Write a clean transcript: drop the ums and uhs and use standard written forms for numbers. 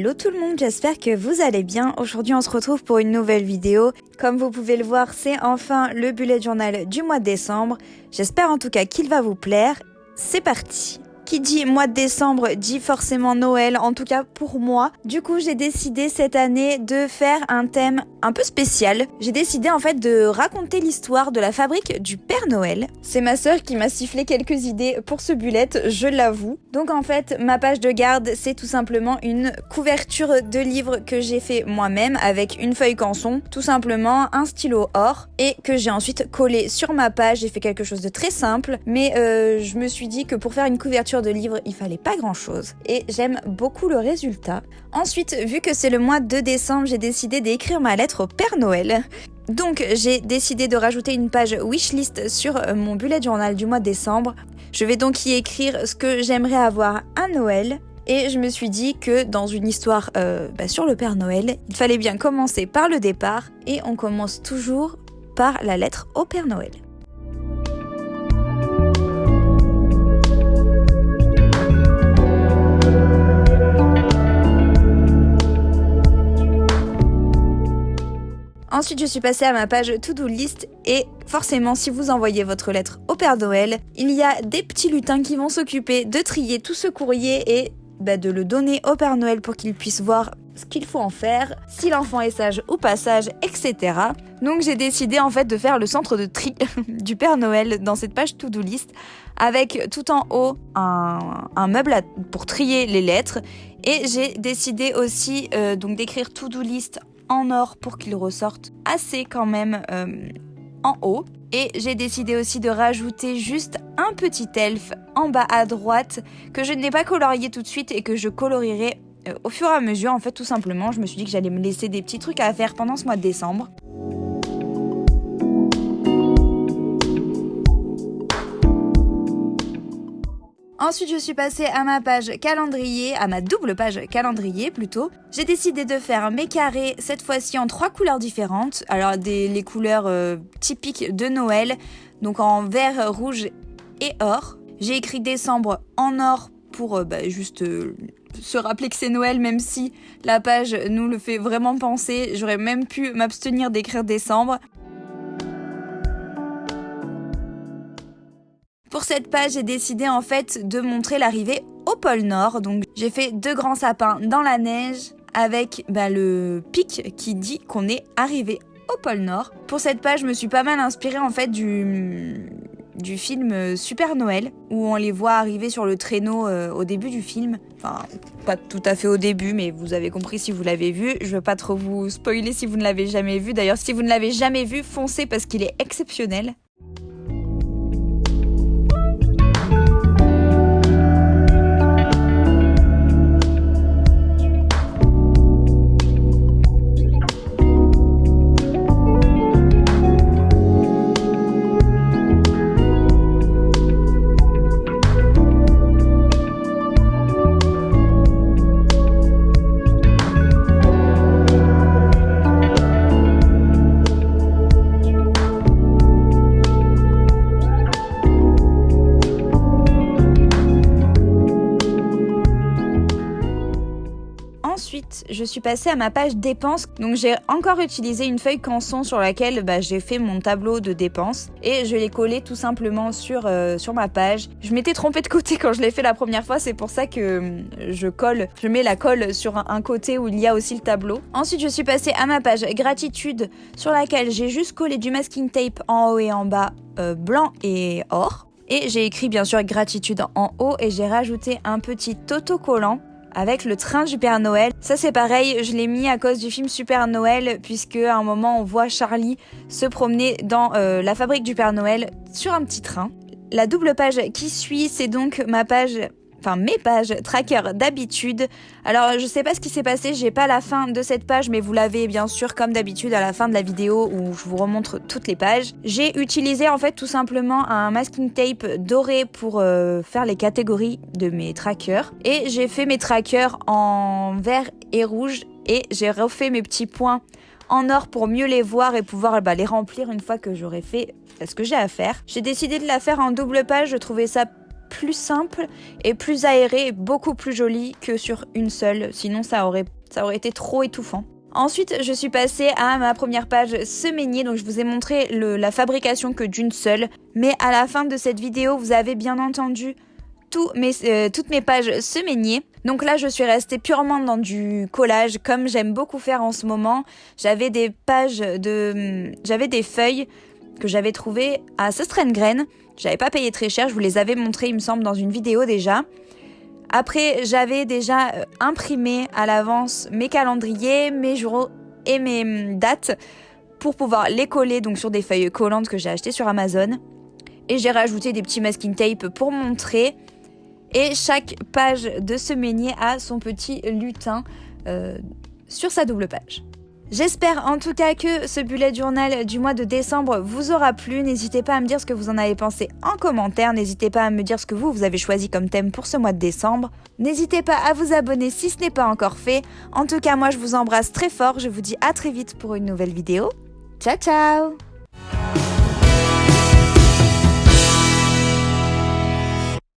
Hello tout le monde, j'espère que vous allez bien. Aujourd'hui on se retrouve pour une nouvelle vidéo. Comme vous pouvez le voir, c'est enfin le bullet journal du mois de décembre. J'espère en tout cas qu'il va vous plaire. C'est parti. Qui dit mois de décembre dit forcément Noël, en tout cas pour moi. Du coup, j'ai décidé cette année de faire un thème un peu spécial. J'ai décidé en fait de raconter l'histoire de la fabrique du Père Noël. C'est ma sœur qui m'a sifflé quelques idées pour ce bullet, je l'avoue. Donc en fait, ma page de garde, c'est tout simplement une couverture de livre que j'ai fait moi-même avec une feuille canson, tout simplement un stylo or et que j'ai ensuite collé sur ma page. J'ai fait quelque chose de très simple, mais je me suis dit que pour faire une couverture de livre, il fallait pas grand chose et j'aime beaucoup le résultat. Ensuite, vu que c'est le mois de décembre, j'ai décidé d'écrire ma lettre au Père Noël. Donc j'ai décidé de rajouter une page wishlist sur mon bullet journal du mois de décembre. Je vais donc y écrire ce que j'aimerais avoir à Noël. Et je me suis dit que dans une histoire sur le Père Noël, il fallait bien commencer par le départ et on commence toujours par la lettre au Père Noël. Ensuite, je suis passée à ma page to-do list et forcément, si vous envoyez votre lettre au Père Noël, il y a des petits lutins qui vont s'occuper de trier tout ce courrier et de le donner au Père Noël pour qu'il puisse voir ce qu'il faut en faire, si l'enfant est sage ou pas sage, etc. Donc j'ai décidé en fait de faire le centre de tri du Père Noël dans cette page to-do list avec tout en haut un meuble pour trier les lettres et j'ai décidé aussi donc d'écrire to-do list en or pour qu'il ressorte assez quand même en haut. Et j'ai décidé aussi de rajouter juste un petit elfe en bas à droite que je n'ai pas colorié tout de suite et que je colorierai au fur et à mesure. En fait, tout simplement, je me suis dit que j'allais me laisser des petits trucs à faire pendant ce mois de décembre. Ensuite, je suis passée à ma page calendrier, à ma double page calendrier plutôt. J'ai décidé de faire mes carrés, cette fois-ci en 3 couleurs différentes. Alors, les couleurs typiques de Noël, donc en vert, rouge et or. J'ai écrit décembre en or pour juste se rappeler que c'est Noël, même si la page nous le fait vraiment penser. J'aurais même pu m'abstenir d'écrire décembre. Pour cette page, j'ai décidé en fait de montrer l'arrivée au pôle Nord. Donc j'ai fait 2 grands sapins dans la neige avec le pic qui dit qu'on est arrivé au pôle Nord. Pour cette page, je me suis pas mal inspirée en fait du film Super Noël où on les voit arriver sur le traîneau au début du film. Enfin, pas tout à fait au début, mais vous avez compris si vous l'avez vu. Je veux pas trop vous spoiler si vous ne l'avez jamais vu. D'ailleurs, si vous ne l'avez jamais vu, foncez parce qu'il est exceptionnel. Ensuite, je suis passée à ma page dépenses. Donc j'ai encore utilisé une feuille canson sur laquelle j'ai fait mon tableau de dépenses et je l'ai collé tout simplement sur ma page. Je m'étais trompée de côté quand je l'ai fait la première fois, c'est pour ça que je mets la colle sur un côté où il y a aussi le tableau. Ensuite, je suis passée à ma page gratitude sur laquelle j'ai juste collé du masking tape en haut et en bas, blanc et or. Et j'ai écrit bien sûr gratitude en haut et j'ai rajouté un petit autocollant avec le train du Père Noël. Ça c'est pareil, je l'ai mis à cause du film Super Noël puisque à un moment on voit Charlie se promener dans la fabrique du Père Noël sur un petit train. La double page qui suit, c'est donc mes pages tracker d'habitude. Alors je sais pas ce qui s'est passé, j'ai pas la fin de cette page, mais vous l'avez bien sûr comme d'habitude à la fin de la vidéo où je vous remontre toutes les pages. J'ai utilisé en fait tout simplement un masking tape doré pour faire les catégories de mes trackers. Et j'ai fait mes trackers en vert et rouge et j'ai refait mes petits points en or pour mieux les voir et pouvoir les remplir une fois que j'aurai fait ce que j'ai à faire. J'ai décidé de la faire en double page, je trouvais ça plus simple et plus aéré, beaucoup plus joli que sur une seule, sinon ça aurait été trop étouffant. Ensuite, je suis passée à ma première page semainier, donc je vous ai montré la fabrication que d'une seule. Mais à la fin de cette vidéo, vous avez bien entendu toutes mes pages semainier. Donc là, je suis restée purement dans du collage, comme j'aime beaucoup faire en ce moment. J'avais des feuilles que j'avais trouvées à Söstrengren. J'avais pas payé très cher, je vous les avais montrées, il me semble, dans une vidéo déjà. Après, j'avais déjà imprimé à l'avance mes calendriers, mes jours et mes dates pour pouvoir les coller donc sur des feuilles collantes que j'ai achetées sur Amazon. Et j'ai rajouté des petits masking tape pour montrer. Et chaque page de semainier a son petit lutin sur sa double page. J'espère en tout cas que ce bullet journal du mois de décembre vous aura plu. N'hésitez pas à me dire ce que vous en avez pensé en commentaire. N'hésitez pas à me dire ce que vous avez choisi comme thème pour ce mois de décembre. N'hésitez pas à vous abonner si ce n'est pas encore fait. En tout cas, moi je vous embrasse très fort. Je vous dis à très vite pour une nouvelle vidéo. Ciao ciao!